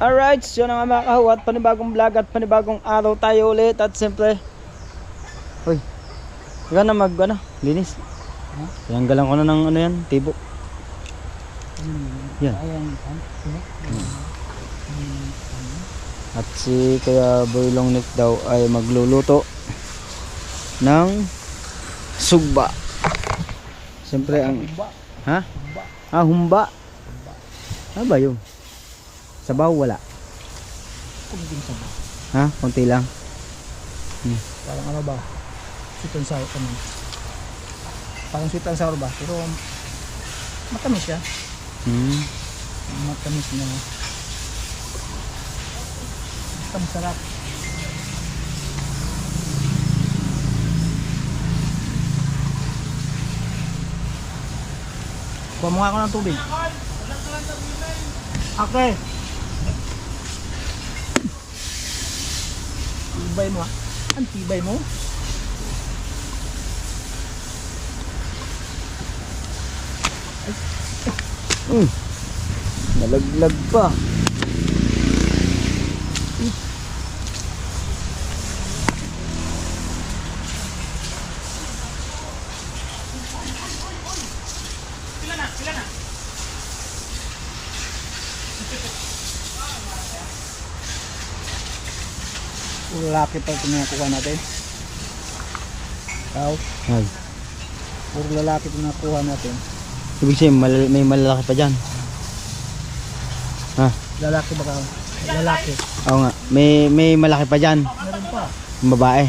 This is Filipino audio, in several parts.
Alright, so yun nga mga kahaw, at panibagong vlog at panibagong araw tayo ulit. At siyempre, uy, ikaw na linis. Tinanggalan ko na ng ano yan, tibo. Yan. At si Kuya Boy Longneck daw ay magluluto ng sugba. Siyempre ang ha? Humba. Ano ba yun? Sabaw wala. Kunting sabaw. Ha? Konti lang. Parang ano ba? Sweet and sour kami. Parang sweet and sour ba? Pero matamis siya. Matamis na. Basta masarap. Kuha mo nga ako ng tubig. Okay. Tibay mo ah. Ang tibay mo. Nalaglag pa. Lalaki pa ito na nakuha natin. Tao. Ay. Puro lalaki ito nakuha natin. Ibig sabihin may malalaki pa dyan. Ha? Lalaki baka. Lalaki. Oo nga. May malaki pa dyan. Meron pa. Yung babae.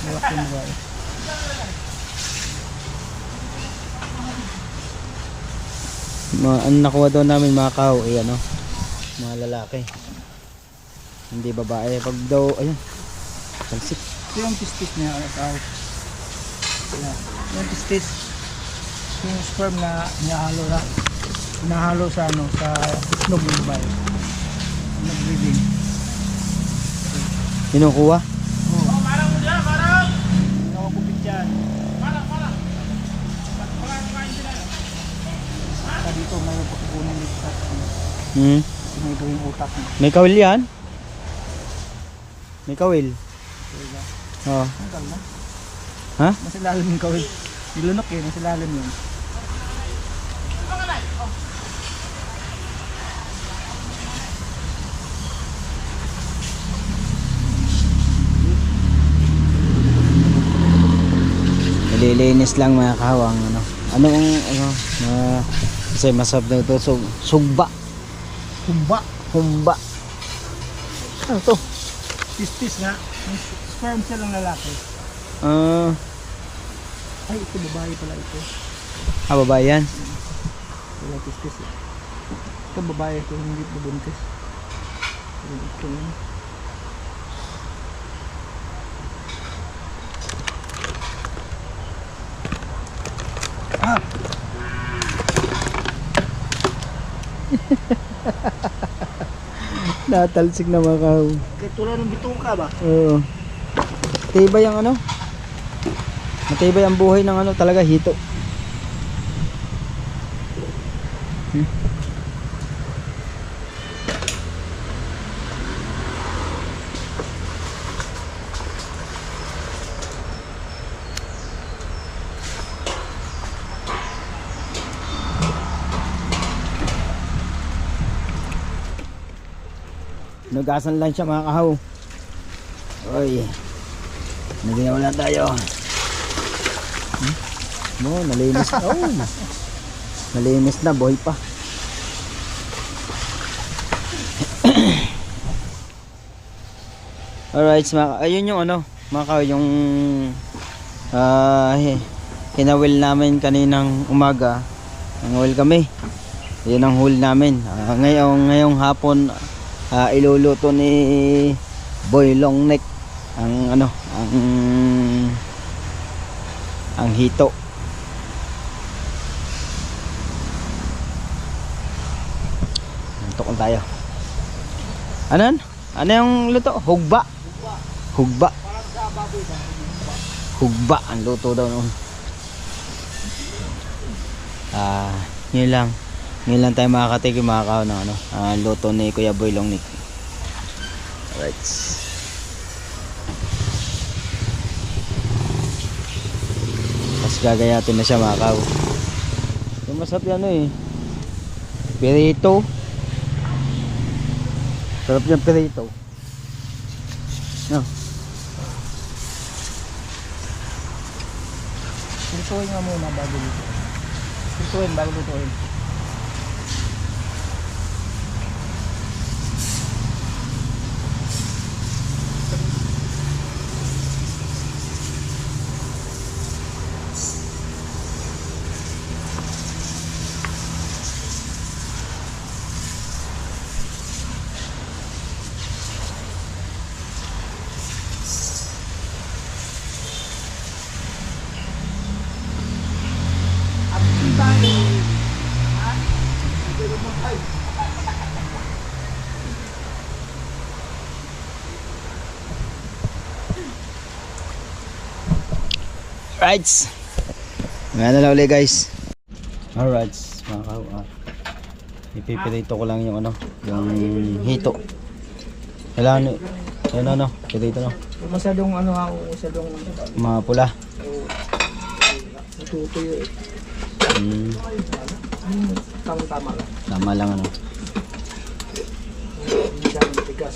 Lalaki mo ba? Ano nakuha daw namin mga kaw, ano, mga lalaki. Hindi babae. Pag daw, ayun, talsik. Ito yung tistis niya. Tao. Yung tistis. Yung sperm na hinahalo sa ano, sa itlog ng babae. Nag-breeding. Kinukuha? Oo. Nakakupit yan. Sa dito mayroon pagkukunan dito sa may ito yung utak niya. May kawil yan? May kawil? Oo. Ang kalma. Ha? Nasa ilalim yung kawil. Nilunok eh, nasa ilalim yun. Nililinis lang mga kahawang ano. Kasi masarap na ito. Sugba. Humba. Ano to? Tistis nga. Yung sperm cell ng lalaki. Ay, ito babae pala ito. Babae yan? Wala tistis eh. Ito babae ito, hindi bubuntis. Ito yun. Natalsik na mga kahaw. Kaya tulad ng bituka ba? Oo. Matibay ang ano. Matibay ang buhay ng ano talaga, hito. Nugasan lang siya mga kahaw. Oy. Naginaw na tayo. Nalinis. Nalinis na, boy pa. Alright, ayun yung ano, mga kahaw, yung hinawil namin kaninang umaga. Nanguhul kami. Yun ang huli namin. Ngayong hapon iluluto ni Boy Longneck ang ano, ang hito. Tukon tayo. Ano yung luto? Hugba. Hugba ang luto daw noon. Yun lang. Ngayon lang tayo makakatikim mga kao ng luto ni Kuya Boy Longnick. Alright. Tapos gagayatin na siya mga kao. Yung masarap yan eh. Pirito. Sarap yung pirito. No. Lutuin nga muna bago dito. Lutuin bago lutuin. Alright. Ngayon na ulit guys. Alright. Mga kao. Ipipirito ko lang yung yung hito. Kailangan yun pirito no. Masyadong masyadong Mapula. natutuyo eh. Tama lang. Tama lang Hindi siya matigas.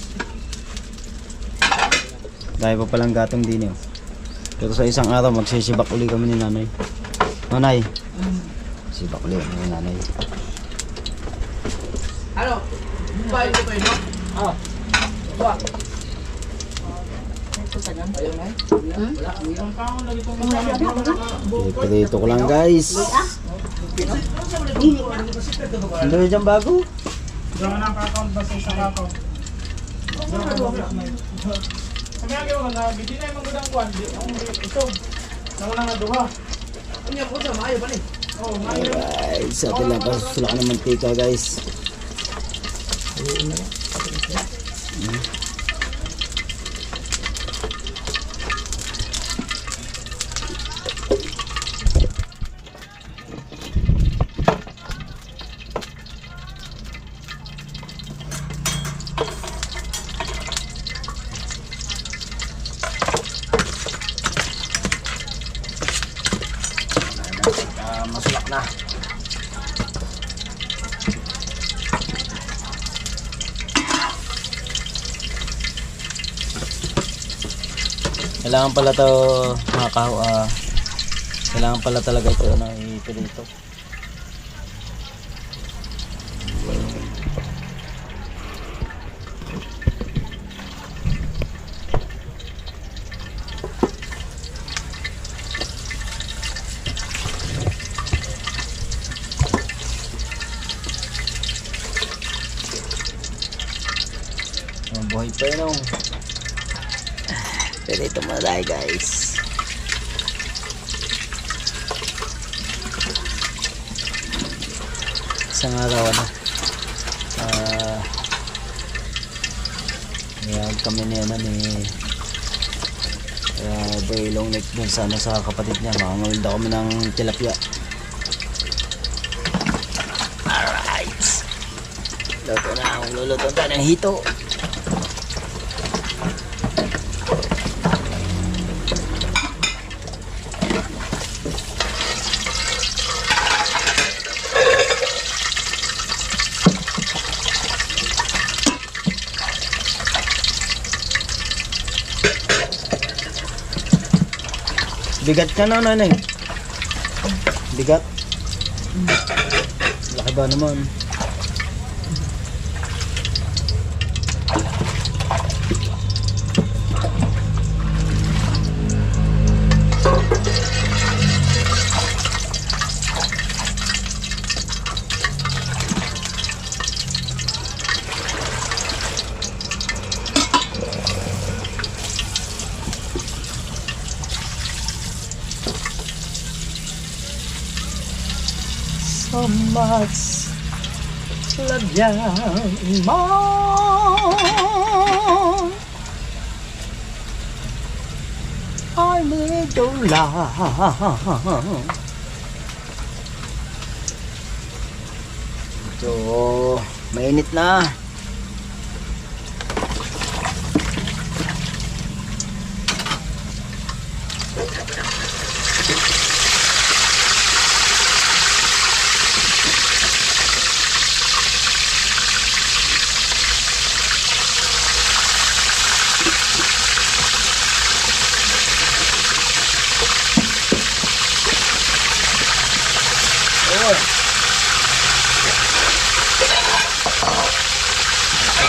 Dahil pa palang gatong din yun. Pero sa isang araw magsisibak uli kami ni nanay. Nanay. Sibak uli kami ni nanay. Ano? Bahay ko kayo, no? Ah. Ba? Ayun na. Wala. Pirito ko lang guys. Ano yung dyan bago? Diyan na ka-account ba sa isang account? Kami ang gawin na, hindi na yung magandang kwan. Ito, nauna nga duha. Ano yung kusa, maayo ba ni? Oo, maayo. Alright, sa atin lang pasula ka ng mantika guys. Masulak na. Kailangan pala to mga kao, kailangan pala talaga ito na ipirito. Buhay pa yun. Pero ito muna tayo guys. Isang araw niyag kami niya ni Boy Longnick dun sa kapatid niya. Makangawil daw kami ng tilapia. Alright. Luto na. Luluto tayo ng hito. Bigat ka na nanay. Bigat. Laki ba naman? So much lagyan mo I need your love. So, mainit na.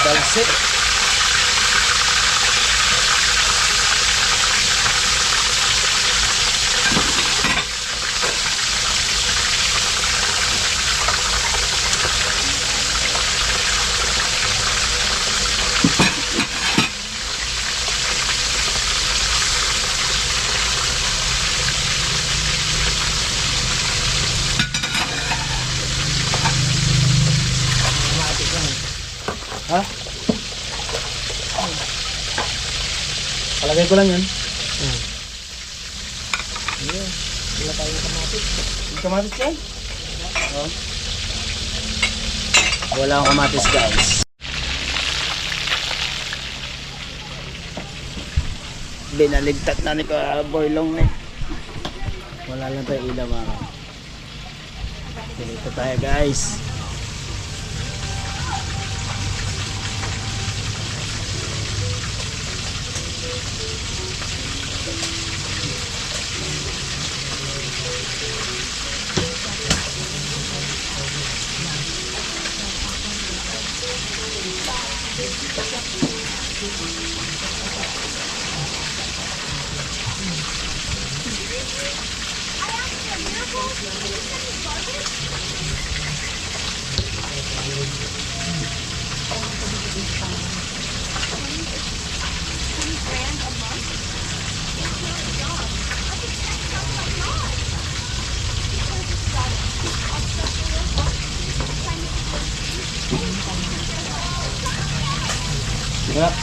Dalsit. Ha? Palagay ko lang yun. Wala tayong kamatis. Yung kamatis yan? Oh. Wala akong kamatis guys. Binaligtat na ni Boylong na. Wala lang tayo ilaw mga. Dito tayo guys. Sarap.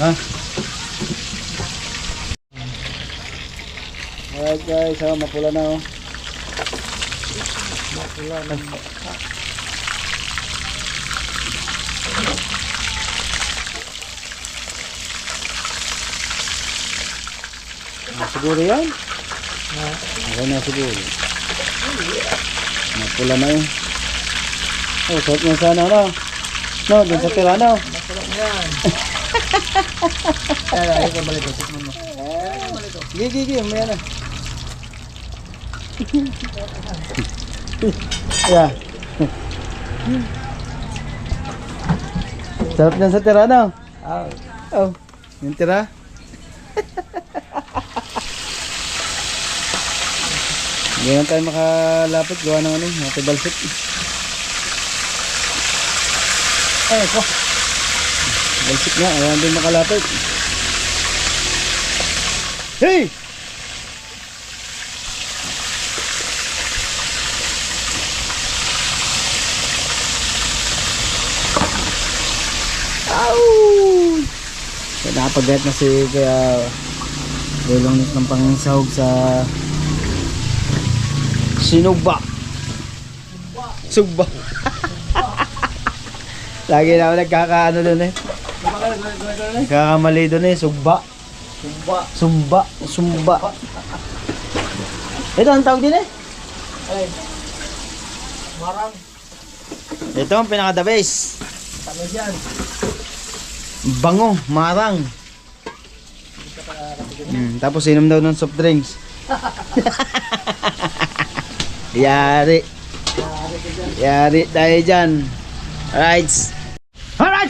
Ha? Alright guys, mapula na oh. Mapula na. Siguro yan? Okay na siguro. Mapula na yun. Oh, sarap na sana no? No, dun sa Tirano. Masarap yan. Kaya ayun ka balito. Tikman mo. Gigi, umaya na. Yeah. Sarap na sa Tirano. Oh, yung tira. Hindi na tayo makalapit. Gawa ng ano, natin balsit. Ay, ko. Balsit nga, ayaw din makalapit. Hey! Ow! So, nakapag-get na si kaya Boylong ng pangsahog sa Sinugba. Sugba. Lagi na ako nagkakaano doon eh. Nagkakamali doon eh. Sugba. Sumba. Ito ang tawag din eh. Ay. Marang. Ito ang pinaka the best. Tama yan. Bango, marang. Tapos inom daw ng soft drinks. Yari tayo dyan. Alright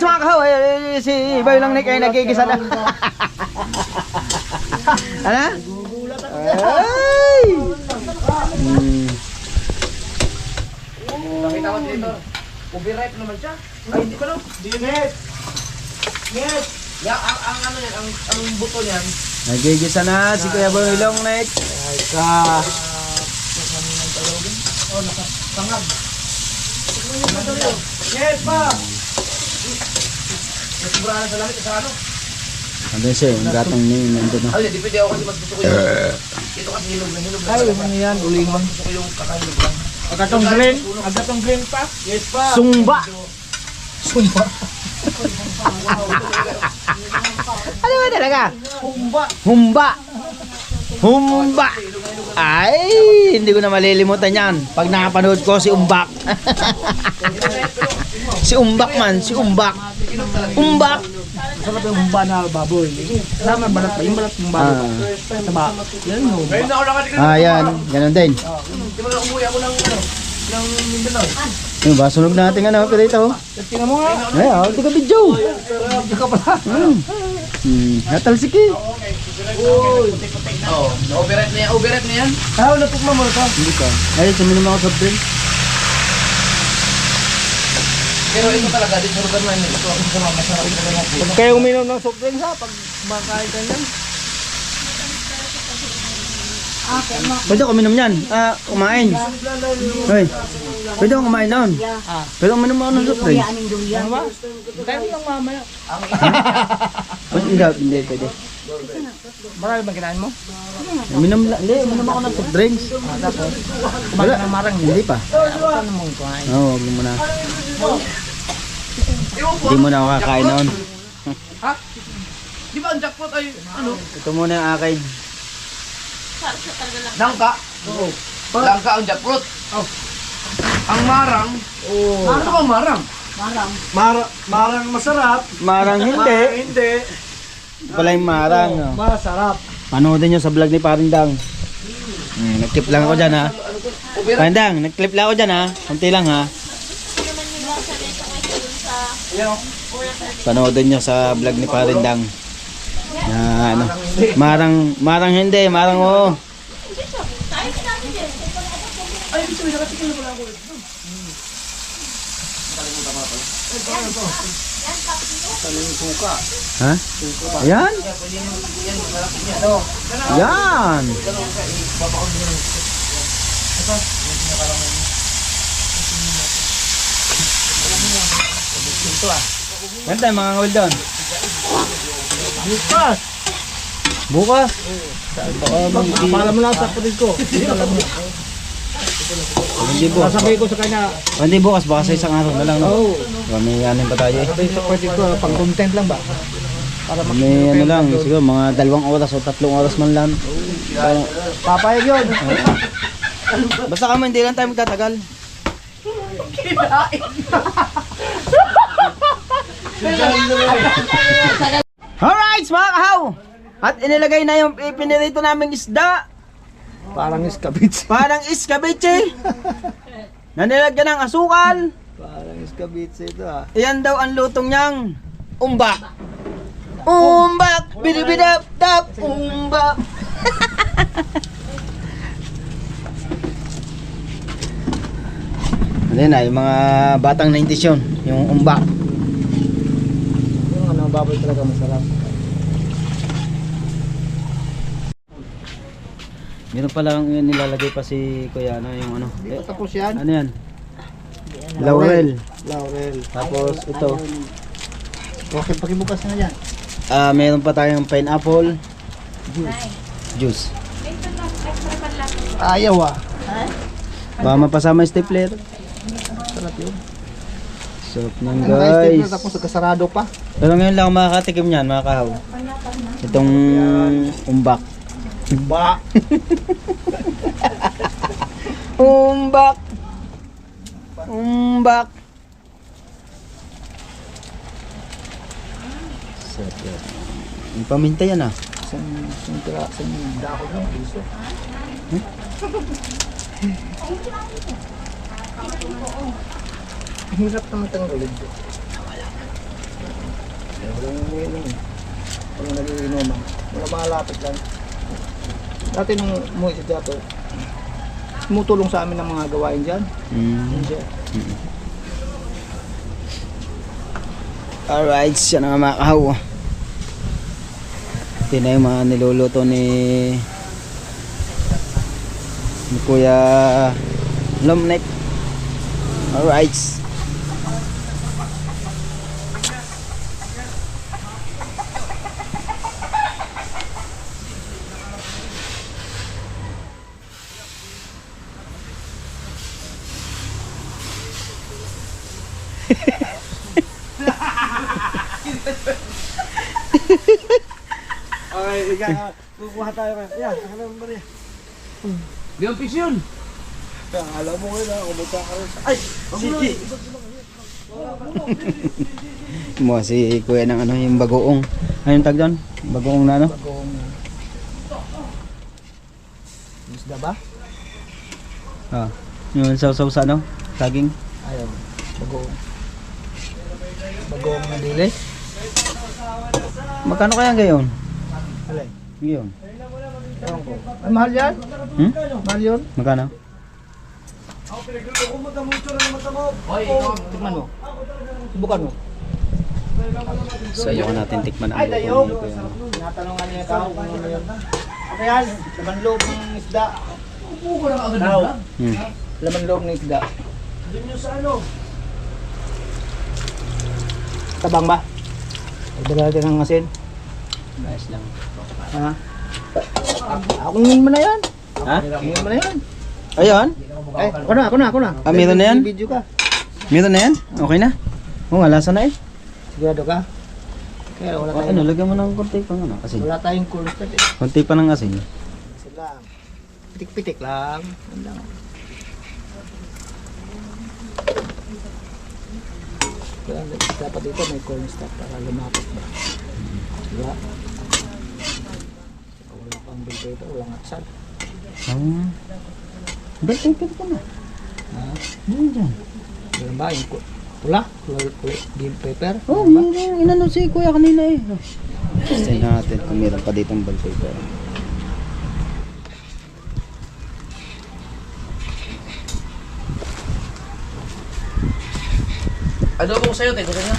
mga kahaw, si Boylong Nick ay nagigisa na. Ano? Ay! Nakita ko dito. Ubi-ripe naman siya. Ay, hindi ko lang. Dinit! Yes! Ya, ang ano yan, ang buto niyan. Nagigisa na si Kuya Boylong Nick. Ay ka. Oh, nakasangag. Yes pa! sobrahan sa lamit sa ano. Andun siya, yung gatong ni nandun na. Ay, di pwede ako kasi mas gusto ko yung... Ito kasi hilog na hilog. Ay, ano yan, ulingon. Gusto ko yung kakahilog lang. Agatong green. Agatong green pa. Yes pa. Sumba! Sumpa. Ano ba talaga? Humba. Humba! Humba! Ay, hindi ko na malilimutan yan. Pag nakapanood ko si Umbak. Si Umbak man, si Umbak. Umbak! Masarap yung humba na baboy. Kasama balat pa, yung balat ng baboy. Taba. Yan yung humba. Ngayon na ako nakatingin. Yan, ganun din. Di ba na umuwi ako ng ano? Ng Mindanao. Yung ba, sunog natin ano, pero ito. Tingnan mo nga. Ay, di ka video. Hindi ka pala. Natalsik eh. Uy. Oo. Na-override na yan. Override na yan. Ah, natukma mo ito. Hindi ka. Ay, suminom ako soft drink. Pero ito talaga, din sa lugar namin. Ito ako sa mga masarap na lang ako. Kaya uminom ng soft drinks ha, pag makain ka yan. Pwede ako minom yan. Kumain. Hoy, pwede ako kumain nun. Pero uminom ako ng soft drink. Ano ba? Kaya mo lang mamaya. Hindi, pwede. Marami bang kinain mo? Uminom ako ng soft drinks. Tapos, Wala. kumain ng marang Hindi pa. Ano mong kumain? Oo, wag mo na. Hindi mo na ako kakain noon. Ha? Di ba ang jackpot ay ano? Ito muna yung akin. Langka. Oo. Langka ang jackpot. Oh. Ang marang. Oh. Ano ba marang? Marang masarap. Marang hindi. Hindi. Ito pala yung marang. No? Masarap. Panoodin nyo sa vlog ni Parindang. Nag-clip lang ako dyan ha. Parindang, nag-clip lang ako dyan ha. Kunti lang ha. Panoodin nyo sa vlog ni Parindang. Na ano. Marang hindi. Marang oo. Ha? Ayan? Ayan! Ganda mga ngawal doon. Bukas. Bukas. Para mo lang sa kapatid ko. Hindi bukas. Sasabihin ko sa kanya. Hindi bukas. Baka sa isang araw na lang. No? Oo. May anin pa tayo eh. Sabihin sa kapatid ko, pang content lang ba? Para May ano lang. Siguro mga 2 oras o 3 oras man lang. Papayag yun. Basta kami hindi lang tayo magtatagal. Alright mga kahaw! At inilagay na yung pinirito naming isda. Parang iskabits. Parang iskabeche. Na nilagyan ng asukal. Parang iskabits ito ah. Iyan daw ang lutong niyang umbak. Umbak! Bidibidap tap umbak! Ano na, yung mga batang 90s yun, yung umbak. Yung ano, baboy talaga masarap. Meron pa lang yun, nilalagay pa si Kuya, ano, yung ano. Hindi pa tapos yan. Ano yan? Laurel. Laurel. Tapos ito. Okay, pakibukas na yan. Meron pa tayong pineapple. Juice. Ayaw ah. Baka mapasama yung stapler. Sarap yun. Sarap nyan Ang guys. guys. Tapos kasarado pa. Pero ngayon lang ako makakatikim niyan mga kahaw. Itong umbak. Ba. Umbak. Umbak. Sarap yan. Yung paminta yan ah. Isang dako lang. Piso. Hirap naman tanggalin ko. Walang umiinom eh. Walang nagiinuman. Wala malapit lang. Dati nung umuwi si Jato, tumutulong sa amin ng mga gawain dyan. Hindi. Alright, siya na nga mga kahaw. Ito na yung mga niluluto ni Kuya Lomnek. Alright. Kukuha tayo kayo. Yan, ano ba rin? Di ang fish yun. Alam mo ngayon ako magkakaroon. Ay! Sige! Mo si kuya ng ano yung bagoong. Ayun tag doon? Bagoong na ano? Bagong... Isda ba? Ah. Yung sausaw sa ano? Saging. Ayaw. Bagong... Bagong na dili? Magkano kaya ngayon? Alay. Ngayon. Ewan ko. Ay, mahal yan? Mahal yun? Magkano? Hoy, ikaw. Tikman mo. Subukan mo. So ayoko natin tikman ang Ay, bagoong dayog. ni kuya. Tinatanungan niya tao kung ano yun. Ano yan? Laman loob ng isda. Upo ko lang agad Tao. na. Hmm. Laman loob ng isda. Doon nyo sa ano? Tabang ba? Pagdala natin ng asin. Nice lang. Ha? Ako ngayon mo na yan. Ha? Ngayon mo na yan. Ayun? Ay, ako na. Ah, meron na yan? Video ka. Meron na yan? Okay na? Oo nga, lasa na eh. Sigurado ka? Kaya wala Ano, tayong, lagyan mo ng konti pang ano, asin. wala tayong cool start eh. Konti pa ng asin. Asin lang. Pitik-pitik lang. Yan lang. Kaya dapat dito may corn start para lumapit ba. Diba? Wala pang bilbo ito, walang aksal. Bel paper ko na. Ha? Ano dyan? Meron ba yung pula? Green pepper? Oh, meron. Inano si kuya kanina eh. Testin natin kung meron pa dito bell paper. Adobo ko sa'yo, te. Gusto niya?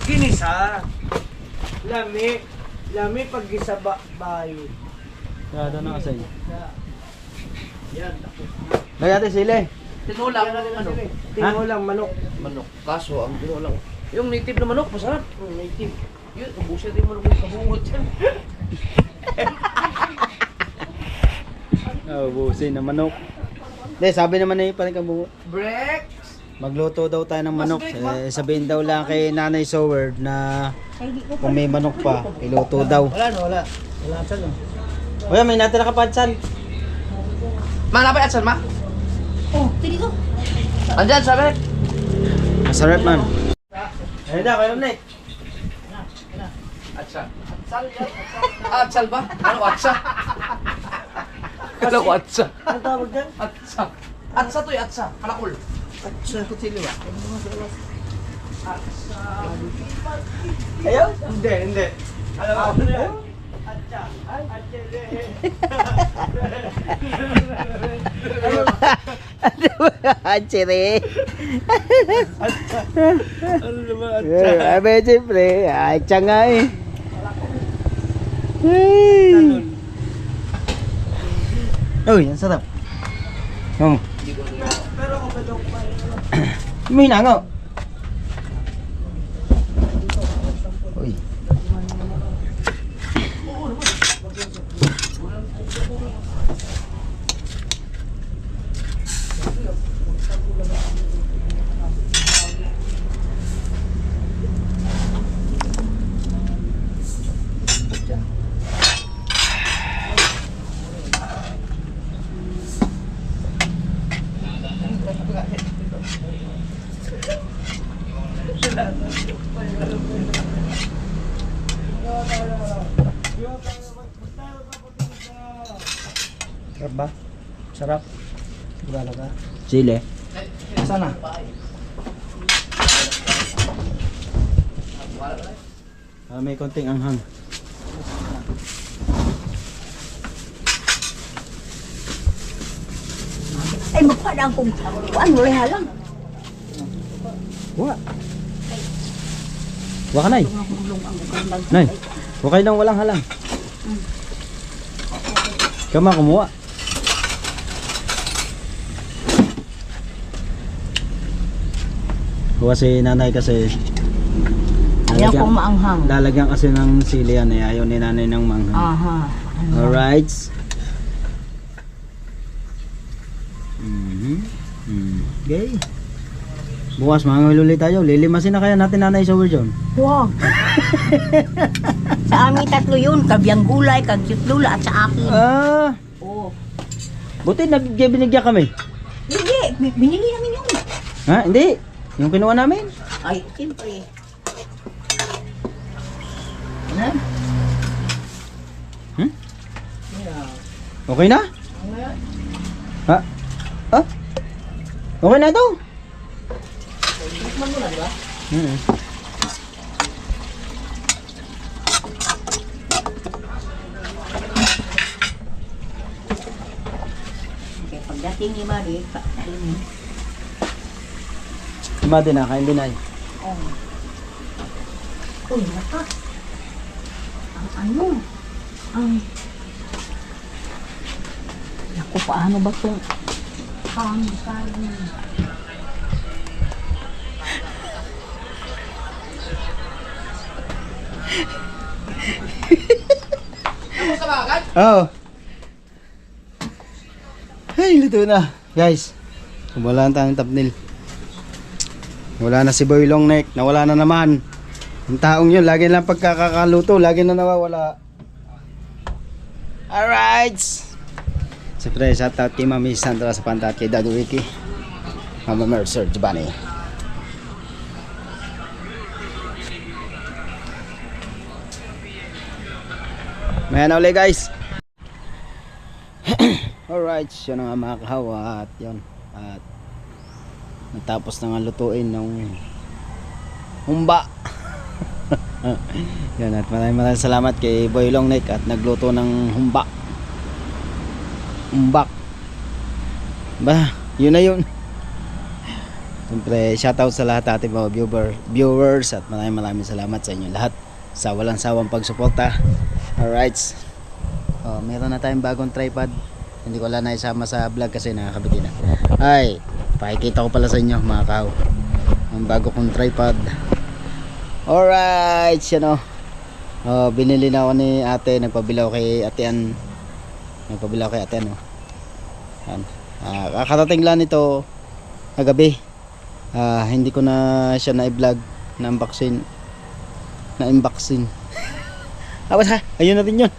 Ginisa. Lami pag gisaba bayo. Kaya na asin. Lagyan natin sili. Tinolang, ano? Tinolang manok. Manok. Kaso, ang tinolang. Yung native na manok, masarap. Native. Yun, ubusin din manok yung kabungot yan. Busin na manok. Hindi, sabi naman na yung panikabungo. Break! Magluto daw tayo ng manok. Sabihin daw lang kay Nanay Soward na kung may manok pa, iluto daw. Wala no, wala. Wala aksal no. Kuya, may natira ka pansan. Ma, napay atsan, ma? Oh, dito. Andyan, sabi. Masarap man. Ayun na, kayo Nick. Atsa. Atsal ba? Ano, atsa? Kala ko atsa. Ang tawag dyan? Atsa. Atsa to atsa. Kalakul. Sa kutsilyo ba? Ayaw? Hindi. Alam mo ano yan? Atcha. Chiri. Ano naman atcha? Abe, siyempre. Ay, tiyan nga eh. Talon. Uy, ang sarap. Oh. Pero kung badok pa May nangaw. Uy. Sarap ba? Sarap. Sigurado ka? Chile. Sana? May konting anghang. Ay, magpadang kong kuan mo rin halang. Wa. Wa ka nay. Nay. Wa kayo lang walang halang. Kama kumuha. Kuha si nanay kasi Ayaw kong maanghang. lalagyan kasi ng sili yan eh. Ayaw ni nanay ng manghang. Aha. Alright. Okay. Bukas mangawil ulit tayo. Lilimasin na kaya natin nanay sa John. Wow. Sa amin tatlo yun, kabiyang gulay, kagyut lula at sa akin. Ah, Oo. buti binigyan kami. Hindi, binili namin yun. Ha? Hindi. Yung kinuha namin. Ay, siyempre. Ano? Hmm? Okay na? Ha? Ha? Okay na ito? Tikman mo na, di ba? Okay, pagdating ni Mari, kain. Lima din na, kain din ay. Oh. Uy, lakas. Ang ano? Ang... Naku, paano ba itong... Pangkain. Oo. Ay, luto na. Guys, wala na tayong thumbnail. Wala na si Boy Longneck. Nawala na naman. Yung taong yun, lagi lang pagkakakaluto. Lagi na nawawala. Alright. Siyempre, shoutout kay Mami Sandra sa Panta at kay Dado Ricky. Mama Mercer, Giovanni. May na ulit guys. Alright, yun nga mga kahawa. At yun. At natapos na nga lutuin ng humba. Yan, at maraming salamat kay Boy Longneck at nagluto ng humba. Umbak. Ba, yun na yun. Siyempre, shoutout sa lahat ating mga viewers at maraming salamat sa inyo lahat sa walang sawang pagsuporta. Alright. Oh, meron na tayong bagong tripod. Hindi ko lang naisama sa vlog kasi nakakabiti na. Ay, pakikita ko pala sa inyo mga kaw. Ang bago kong tripod. Alright, yan o. Oh, binili na ako ni ate. Nagpabilaw kay atean. Nagpabilaw kay atean o. Yan. Kakarating lang nito kagabi. Hindi ko na siya na-vlog na unboxing. Na-unboxing. Awas ha, ayun na rin yun.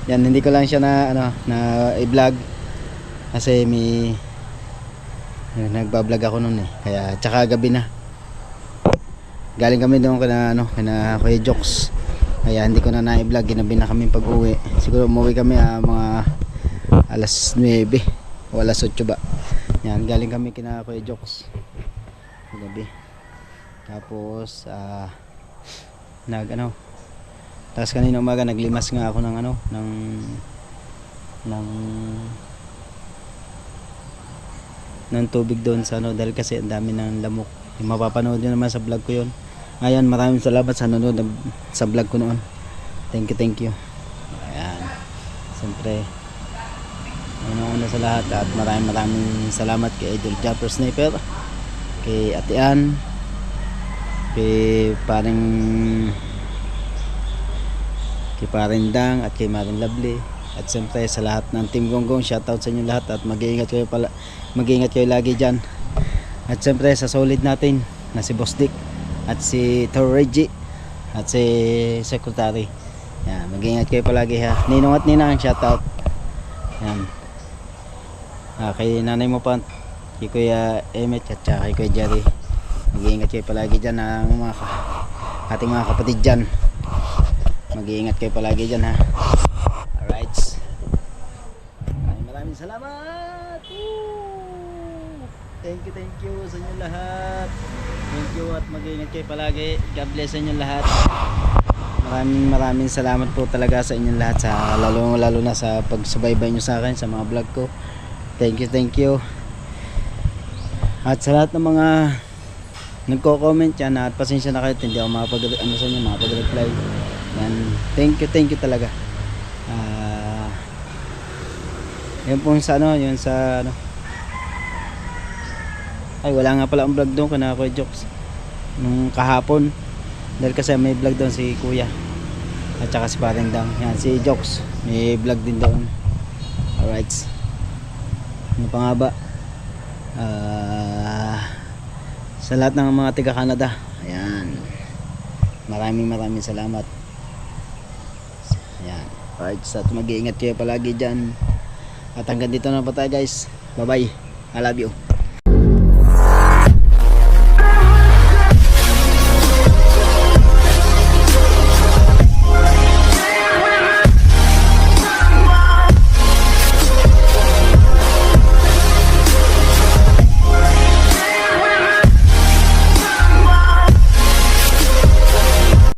Yan, hindi ko lang siya na i-vlog kasi may nagba-vlog ako noon eh. Kaya tsaka gabi na. Galing kami doon kana Kuya Jokes. Kaya hindi ko na na-vlog, ginabi na kami pag-uwi. Siguro umuwi kami mga alas 9 o alas 8 ba. Yan, galing kami kina Kuya Jokes gabi. Tapos tapos kanina umaga naglimas nga ako ng ng tubig doon sa dahil kasi ang dami ng lamok. Mapapanood nyo naman sa vlog ko yun. Ayan, maraming salamat sa nanonood sa vlog ko noon. Thank you. Ayan, siyempre una sa lahat at maraming salamat kay Idol Jumper Sniper, kay Ate Ann, kay Paring Dang at kay Maring Lovely, at siyempre sa lahat ng Team Gonggong. Shoutout sa inyo lahat at mag-iingat kayo lagi dyan. At siyempre sa solid natin na si Boss Dick at si Tor Reggie at si Secretary. Yan, mag-iingat kayo palagi ha. Ninong at Ninang, shoutout. Yan. Kay nanay mo pa, kay Kuya Emmet at kay Kuya Jerry. Mag-iingat kayo palagi dyan ng ating mga kapatid dyan. Mag-iingat kayo palagi dyan ha. Alright. Maraming salamat. Thank you sa inyo lahat. Thank you at mag-iingat kayo palagi. God bless sa inyo lahat. Maraming salamat po talaga sa inyo lahat, sa lalo na sa pagsubaybay nyo sa akin sa mga vlog ko. Thank you. At sa lahat ng mga nagko-comment yan, at pasensya na kayo hindi ako makapag-reply. Yan, thank you talaga. Yan po yun sa ay, wala nga pala ang vlog doon kana Kuya Jokes nung kahapon, dahil kasi may vlog doon si Kuya at saka si Paring Dang. Yan, si Jokes may vlog din doon. Alright, ano pa nga ba, Sa lahat ng mga taga Canada. Ayan. Maraming salamat. Ayan. Alright, so mag-iingat kayo palagi dyan. At hanggang dito na po tayo guys. Bye bye. I love you.